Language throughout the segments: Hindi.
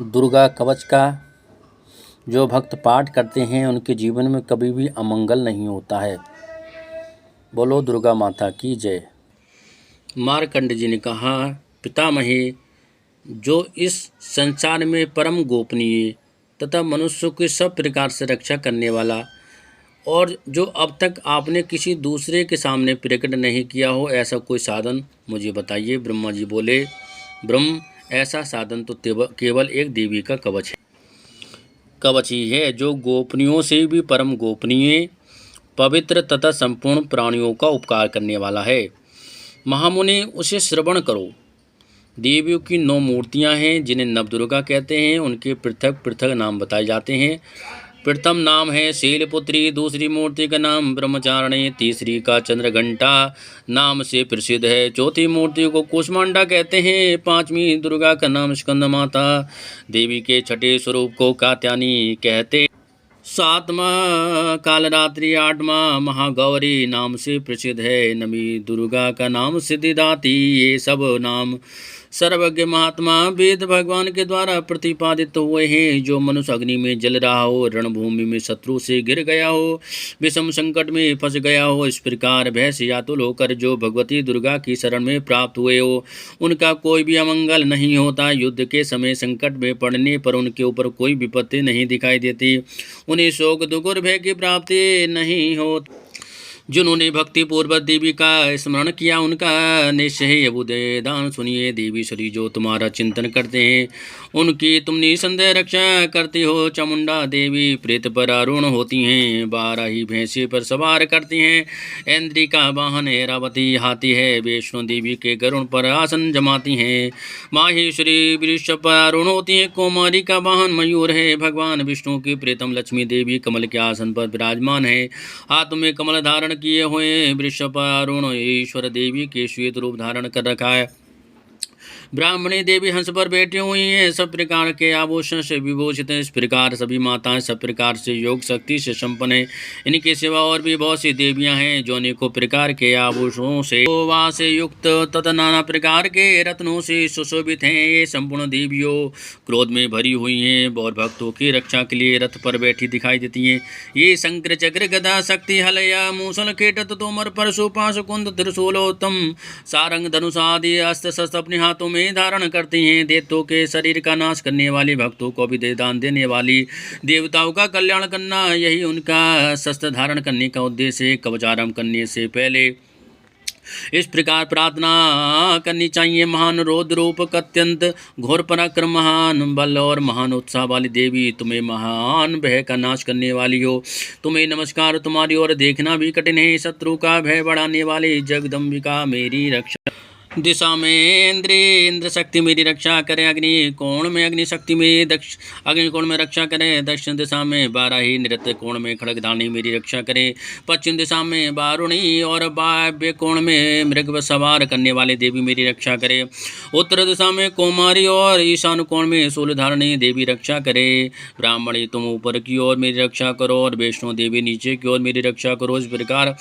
दुर्गा कवच का जो भक्त पाठ करते हैं उनके जीवन में कभी भी अमंगल नहीं होता है। बोलो दुर्गा माता की जय। मार्कंड जी ने कहा, पितामही, जो इस संसार में परम गोपनीय तथा मनुष्य की सब प्रकार से रक्षा करने वाला और जो अब तक आपने किसी दूसरे के सामने प्रकट नहीं किया हो, ऐसा कोई साधन मुझे बताइए। ब्रह्मा जी बोले, ब्रह्म, ऐसा साधन तो केवल एक देवी का कवच है, कवच ही है जो गोपनीयों से भी परम गोपनीय, पवित्र तथा संपूर्ण प्राणियों का उपकार करने वाला है। महामुनि, उसे श्रवण करो। देवियों की 9 मूर्तियां हैं जिन्हें नवदुर्गा कहते हैं। उनके पृथक पृथक नाम बताए जाते हैं। प्रथम नाम है शैलपुत्री, दूसरी मूर्ति का नाम ब्रह्मचारिणी, तीसरी का चंद्रघंटा नाम से प्रसिद्ध है, चौथी मूर्ति को कुष्मांडा कहते हैं, पांचवी दुर्गा का नाम स्कंद माता, देवी के छठे स्वरूप को कात्यायनी कहते, सातवा कालरात्रि, आठवां महागौरी नाम से प्रसिद्ध है, नवी दुर्गा का नाम सिद्धिदात्री। ये सब नाम सर्वज्ञ महात्मा वेद भगवान के द्वारा प्रतिपादित हुए हैं। जो मनुष्य अग्नि में जल रहा हो, रणभूमि में शत्रु से गिर गया हो, विषम संकट में फंस गया हो, इस प्रकार भय से आतुल होकर जो भगवती दुर्गा की शरण में प्राप्त हुए हो, उनका कोई भी अमंगल नहीं होता। युद्ध के समय संकट में पड़ने पर उनके ऊपर कोई विपत्ति नहीं दिखाई देती, उन्हें शोक दुख और भय की प्राप्ति नहीं होती। जिन्होंने भक्ति पूर्वक देवी का स्मरण किया, उनका निश्चय उदय दान सुनिए। देवी श्री जो तुम्हारा चिंतन करते हैं, उनकी तुम निसंदेह रक्षा करती हो। चामुंडा देवी प्रेत पर आरूढ़ होती हैं, 12 ही भैंसे पर सवार करती हैं। इंद्री का वाहन ऐरावती हाथी है, वैष्णो देवी के गरुड़ पर आसन जमाती हैं। माहेश्वरी वृषभ पर आरूढ़ होती हैं, कौमारी का वाहन मयूर है। भगवान विष्णु की प्रीतम लक्ष्मी देवी कमल के आसन पर विराजमान है, हाथ में कमल धारण किए हुए वृषभ पर आरूढ़ ईश्वर देवी के श्वेत रूप धारण कर रखा है। ब्राह्मणी देवी हंस पर बैठी हुई हैं, सब प्रकार के आभूषण से विभूषित हैं। इस प्रकार सभी माताएं सब प्रकार से योग शक्ति से संपन्न हैं। इनके सिवा और भी बहुत सी देवियां हैं जो अनेकों प्रकार के आभूषणों से से युक्त तथा नाना प्रकार के रत्नों से सुशोभित हैं। ये संपूर्ण देवियों क्रोध में भरी हुई हैं और भक्तों की रक्षा के लिए रथ पर बैठी दिखाई देती हैं। ये शंकर चक्र गदा शक्ति हलया मूसल खेटत तोमर परशु पाश कुंद त्रिशूलोत्तम सारंग धनुष आदि अस्त्र शस्त्र अपने हाथों में धारण करती हैं। दैत्यों के शरीर का नाश करने वाली, भक्तों को भी दान देने वाली, देवताओं का कल्याण करना, यही उनका शस्त्र धारण करने का उद्देश्य है। कवच आरंभ करने से पहले इस प्रकार प्रार्थना करनी चाहिए। महान रौद्र रूप, अत्यंत घोर पराक्रम, महान बल और महान उत्साह वाली देवी, तुम्हें महान भय का नाश करने वाली हो, तुम्हें नमस्कार। तुम्हारी ओर देखना भी कठिन है। शत्रु का भय बढ़ाने वाली जगदम्बिका मेरी रक्षा दिशा में इंद्र शक्ति मेरी रक्षा करें। अग्नि कोण में अग्नि शक्ति में अग्नि कोण में रक्षा करें। दक्षिण दिशा में बाराही नृत्य कोण में खड़गधानी मेरी रक्षा करें। पश्चिम दिशा में वारुणी और वायव्य कोण में मृग सवार करने वाले देवी मेरी रक्षा करें। उत्तर दिशा में कौमारी और ईशान कोण में शूलधारणी देवी रक्षा करे। ब्राह्मणी तुम ऊपर की ओर मेरी रक्षा करो और वैष्णो देवी नीचे की ओर मेरी रक्षा करो। इस प्रकार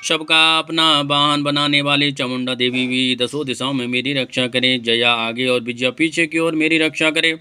सबका अपना वाहन बनाने वाली चामुंडा देवी भी दसों दिशाओं में मेरी रक्षा करें। जया आगे और विजया पीछे की ओर मेरी रक्षा करे।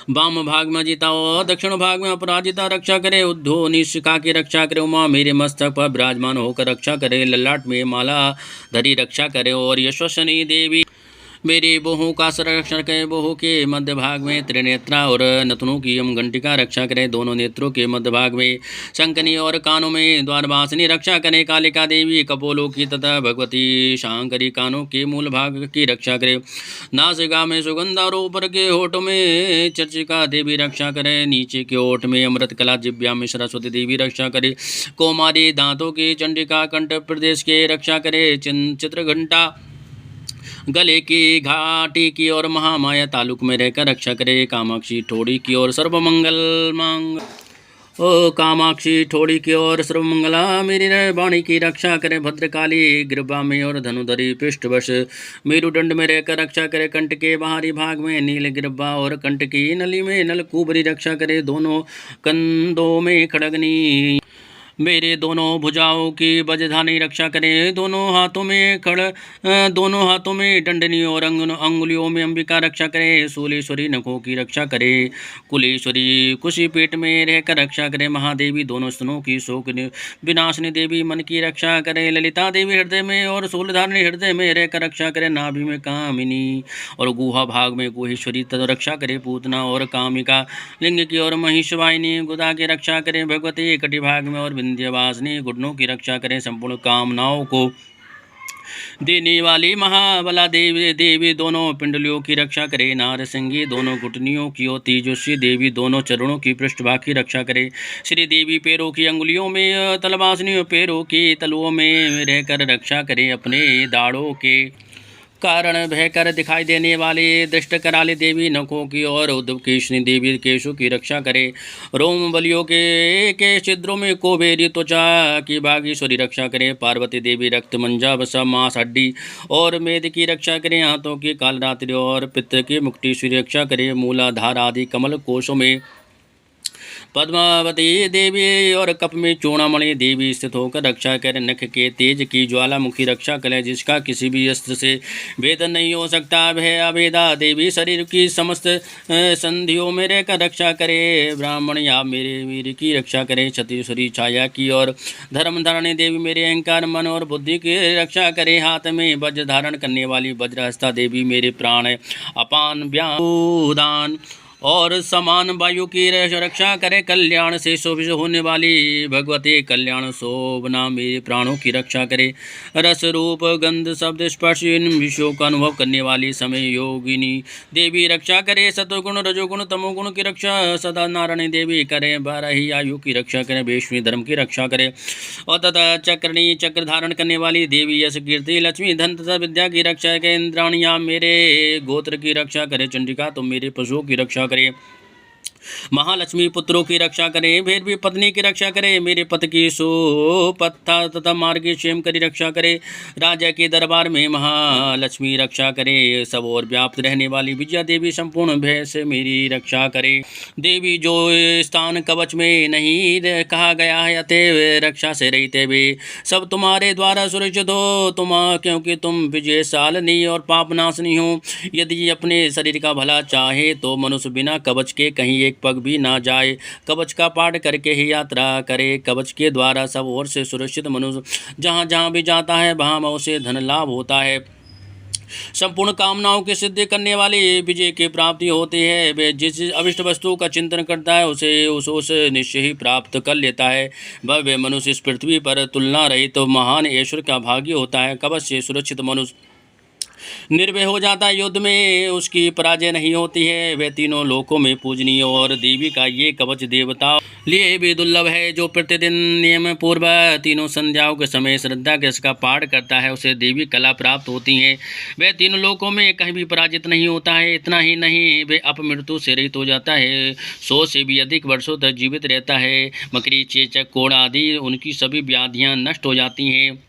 वाम भाग में अजिता और दक्षिण भाग में अपराजिता रक्षा करे। उद्धव निशिका की रक्षा करे। उमा मेरे मस्तक पर विराजमान होकर रक्षा करे। ललाट में माला धरी रक्षा करे। और यशस्विनी देवी मेरी बहु का संरक्षण करें। बहु के मध्य भाग में त्रिनेत्रा और नथनों की यम घंटिका रक्षा करें। दोनों नेत्रों के मध्य भाग में शंकनी और कानों में द्वारवासिनी रक्षा करें। कालिका देवी कपोलों की तथा भगवती शांकरी कानों के मूल भाग की रक्षा करें। नासिका में सुगंधा और ऊपर के होठ में चर्चिका देवी रक्षा करें। नीचे के होठ में अमृत कला, जिब्या में सरस्वती देवी रक्षा करे। कौमारी दांतों की चंडिका कंठ प्रदेश के रक्षा करे। चित्रघंटा गले की घाटी की और महामाया तालुक में रहकर रक्षा करे। कामाक्षी ठोड़ी की ओर सर्वमंगल मांग ओ कामाक्षी ठोड़ी की ओर सर्वमंगला मेरी वाणी की रक्षा करे। भद्रकाली ग्रीवा में और धनुधरी पृष्ठवश मेरुदंड में रहकर रक्षा करे। कंठ के बाहरी भाग में नील ग्रीवा और कंठ की नली में नलकूबरी रक्षा करे। दोनों कंधों में खड़गनी मेरे दोनों भुजाओं की वज्रधारी रक्षा करे, दोनों हाथों में दंडनी और अंगुलियों में अंबिका रक्षा करे, शूलेश्वरी नखों की रक्षा करे, कुलेश्वरी कुशी पेट में रहकर रक्षा करे, महादेवी दोनों स्तनों की शोक विनाशनी देवी मन की रक्षा करे, ललिता देवी हृदय में और शूलधारिणी हृदय में रहकर रक्षा करे, नाभि में कामिनी और गुहा भाग में गुहेश्वरी तद रक्षा करे, पूतना और कामिका लिंग की और महिषवाहिनी गुदा की रक्षा करें, भगवती कटि भाग में और विंध्यवासिनी घुटनों की रक्षा करें, संपूर्ण कामनाओं को देने वाली महाबला देवी दोनों पिंडलियों की रक्षा करे, नारसिंगी दोनों घुटनियों की और तेजस्वी देवी दोनों चरणों की पृष्ठभाग की रक्षा करे, श्री देवी पैरों की अंगुलियों में तलवासनी और पैरों की तलुओं में रहकर रक्षा करे, अपने दाढ़ों के कारण भयकर दिखाई देने वाले दृष्ट कराली देवी नखों की और उद्धव केशनी देवी केशों की रक्षा करे, रोम बलियों के छिद्रों में कोबेरी त्वचा की बागीश्वरी रक्षा करे, पार्वती देवी रक्त मंजा वसा मांस हड्डी और मेद की रक्षा करे, हाथों की कालरात्रि और पित्त की मुक्तिश्वरी रक्षा करे, मूलाधार आदि कमल कोशों में पद्मावती देवी और कप में चूड़ामणि देवी स्थित होकर रक्षा करे, नख के तेज की ज्वालामुखी रक्षा करे, जिसका किसी भी अस्त्र से भेदन नहीं हो सकता, भय अभेदा देवी शरीर की समस्त संधियों में रहकर रक्षा करे, ब्राह्मण या मेरे वीर की रक्षा करे, छत्तीश्वरी छाया की और धर्मधारणी देवी मेरे अहंकार मन और बुद्धि की रक्षा करे, हाथ में वज्र धारण करने वाली वज्रहस्ता देवी मेरे प्राण अपान व्यान और समान वायु की रक्षा करे, कल्याण से शोभित होने वाली भगवती कल्याण शोभना मेरे प्राणों की रक्षा करे, रस रूप गंध शब्द स्पर्श इन विषयों का अनुभव करने वाली समय योगिनी देवी रक्षा करे, सतोगुण रजोगुण तमोगुण की रक्षा सदा नारायणी देवी करे, 12 ही आयु की रक्षा करे, वैष्णवी धर्म की रक्षा करे, और तथा चक्रणी चक्र धारण करने वाली देवी यश कीर्ति लक्ष्मी धन तथा विद्या की रक्षा करे, इंद्राणिया मेरे गोत्र की रक्षा करे, चंडिका तुम मेरे पशुओं की रक्षा करे, महालक्ष्मी पुत्रों की रक्षा करे, भैरवी पत्नी की रक्षा करे, मेरे पति की सुपत्ता तथा मार्गी क्षेम की रक्षा करे, राजा के दरबार में महालक्ष्मी रक्षा करे, सब और व्याप्त रहने वाली विजया देवी संपूर्ण भय से मेरी रक्षा करे, देवी जो स्थान कवच में नहीं कहा गया है अतएव रक्षा से रहित वे सब तुम्हारे द्वारा सुरक्षित हो, क्योंकि तुम विजयशालिनी और पापनाशनी हो, यदि अपने शरीर का भला चाहे तो मनुष्य बिना कवच के कहीं एक पग भी ना जाए, कवच का पाठ करके ही यात्रा करे, कवच के द्वारा सब ओर से सुरक्षित मनुष्य जहाँ जहाँ भी जाता है वहाँ उसे धन लाभ होता है, संपूर्ण कामनाओं की सिद्धि करने वाली विजय की प्राप्ति होती है, वे जिस अभिष्ट वस्तु का चिंतन करता है उसे निश्चय ही प्राप्त कर लेता है, वह मनुष्य इस पृथ्वी पर तुलना रहित तो महान ईश्वर का भाग्य होता है, कवच से सुरक्षित मनुष्य निर्भय हो जाता है, युद्ध में उसकी पराजय नहीं होती है, वह तीनों लोकों में पूजनीय और देवी का ये कवच देवता लिए भी दुर्लभ है, जो प्रतिदिन नियम पूर्व तीनों संध्याओं के समय श्रद्धा के इसका पाठ करता है उसे देवी कला प्राप्त होती है, वह तीनों लोकों में कहीं भी पराजित नहीं होता है, इतना ही नहीं वे अपमृत्यु से रहित हो जाता है, 100 से भी अधिक वर्षों तक जीवित रहता है, मकड़ी चेचक कोड़ आदि उनकी सभी व्याधियां नष्ट हो जाती हैं,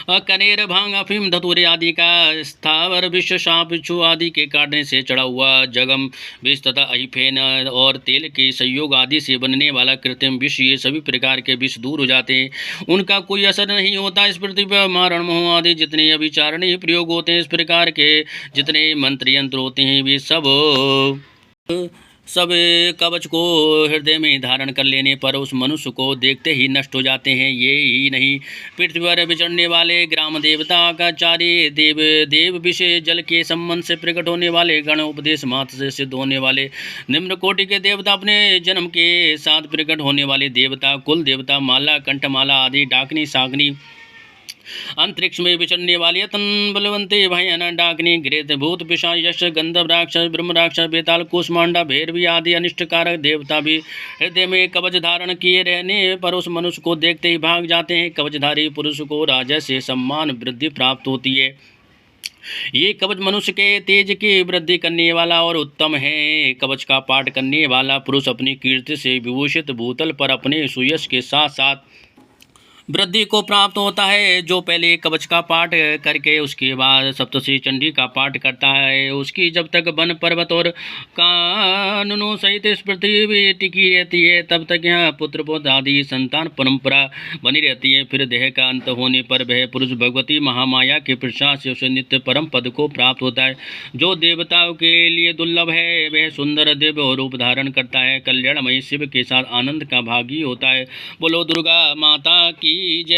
कनेर भांग अफीम धतूरे आदि का स्थावर विश्व सांप बिच्छू आदि के काटने से चढ़ा हुआ जगम विष तथा अहिफेन और तेल के संयोग आदि से बनने वाला कृत्रिम विष ये सभी प्रकार के विष दूर हो जाते हैं, उनका कोई असर नहीं होता, इस पृथ्वी पर मारण मोह आदि जितने अभिचारणीय प्रयोग होते हैं, इस प्रकार के जितने मंत्र यंत्र होते हैं वे सब कवच को हृदय में धारण कर लेने पर उस मनुष्य को देखते ही नष्ट हो जाते हैं, ये ही नहीं पृथ्वी पर विचरने वाले ग्राम देवता आकाचार्य देव विषय जल के संबंध से प्रकट होने वाले गण उपदेश मात्र से सिद्ध होने वाले निम्न कोटि के देवता, अपने जन्म के साथ प्रकट होने वाले देवता, कुल देवता, माला कंठमाला आदि, डाकनी सागनी, अंतरिक्ष में विचरने वाली अतन बलवंते भयन डाकनी, घृत भूत पिशाच यश गंधर्व राक्षस ब्रह्म राक्षस बेताल कुष्मांडा भैरवी आदि अनिष्टकारक देवता भी हृदय में कवच धारण किए रहने पर उस मनुष्य को देखते ही भाग जाते हैं, कवचधारी पुरुष को राजा से सम्मान वृद्धि प्राप्त होती है, ये कवच मनुष्य के तेज की वृद्धि करने वाला और उत्तम है, कवच का पाठ करने वाला पुरुष अपनी कीर्ति से विभूषित भूतल पर अपने सुयश के साथ साथ वृद्धि को प्राप्त होता है। जो पहले कवच का पाठ करके उसके बाद सप्तशती चंडी का पाठ करता है, उसकी जब तक वन पर्वत और कानूनों सहित इस पृथ्वी टिकी रहती है, तब तक यहाँ पुत्र पौत्र आदि संतान परंपरा बनी रहती है। फिर देह का अंत होने पर वह पुरुष भगवती महामाया के प्रसाद से उसे नित्य परम पद को प्राप्त होता है, जो देवताओं के लिए दुर्लभ है। वह सुंदर दिव्य रूप धारण करता है, कल्याणमयी शिव के साथ आनंद का भागी होता है। बोलो दुर्गा माता की जय।